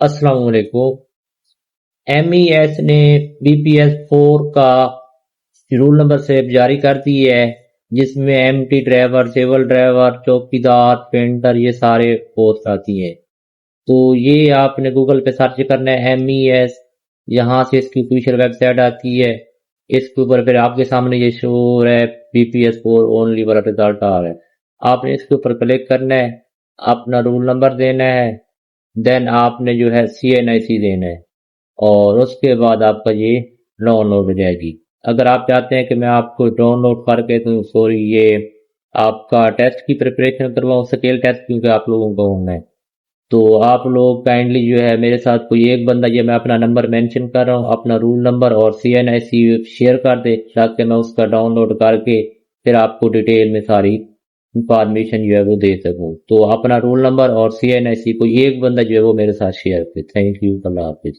السلام علیکم۔ M E S نے BPS-4 کا رول نمبر سیپ جاری کر دی ہے، جس میں MT ڈرائیور، سول ڈرائیور، چوکیدار، پینٹر یہ سارے پوسٹ آتی ہیں۔ تو یہ آپ نے گوگل پہ سرچ کرنا ہے MES، یہاں سے اس کی آفیشیل ویب سائٹ آتی ہے، اس کے اوپر پھر آپ کے سامنے یہ شو ہو رہا ہے BPS-4 اونلی والا رزلٹ آ رہا ہے۔ آپ نے اس کے اوپر کلک کرنا ہے، اپنا رول نمبر دینا ہے، دین آپ نے جو ہے CNIC دینا ہے، اور اس کے بعد آپ کا یہ ڈاؤن لوڈ ہو جائے گی۔ اگر آپ چاہتے ہیں کہ میں آپ کو ڈاؤن لوڈ کر کے یہ آپ کا ٹیسٹ کی پریپریشن کرواؤں، سکیل ٹیسٹ کیونکہ آپ لوگوں کو ہونا ہے، تو آپ لوگ کائنڈلی جو ہے میرے ساتھ کوئی ایک بندہ، یہ میں اپنا نمبر مینشن کر رہا ہوں، اپنا رول نمبر اور CNIC شیئر کر دے تاکہ میں اس کا ڈاؤن لوڈ کر کے پھر آپ کو ڈیٹیل میں ساری انفارمیشن جو ہے وہ دے سکوں۔ تو اپنا رول نمبر اور CNIC کوئی ایک بندہ جو ہے وہ میرے ساتھ شیئر کرے۔ تھینک یو، اللہ حافظ۔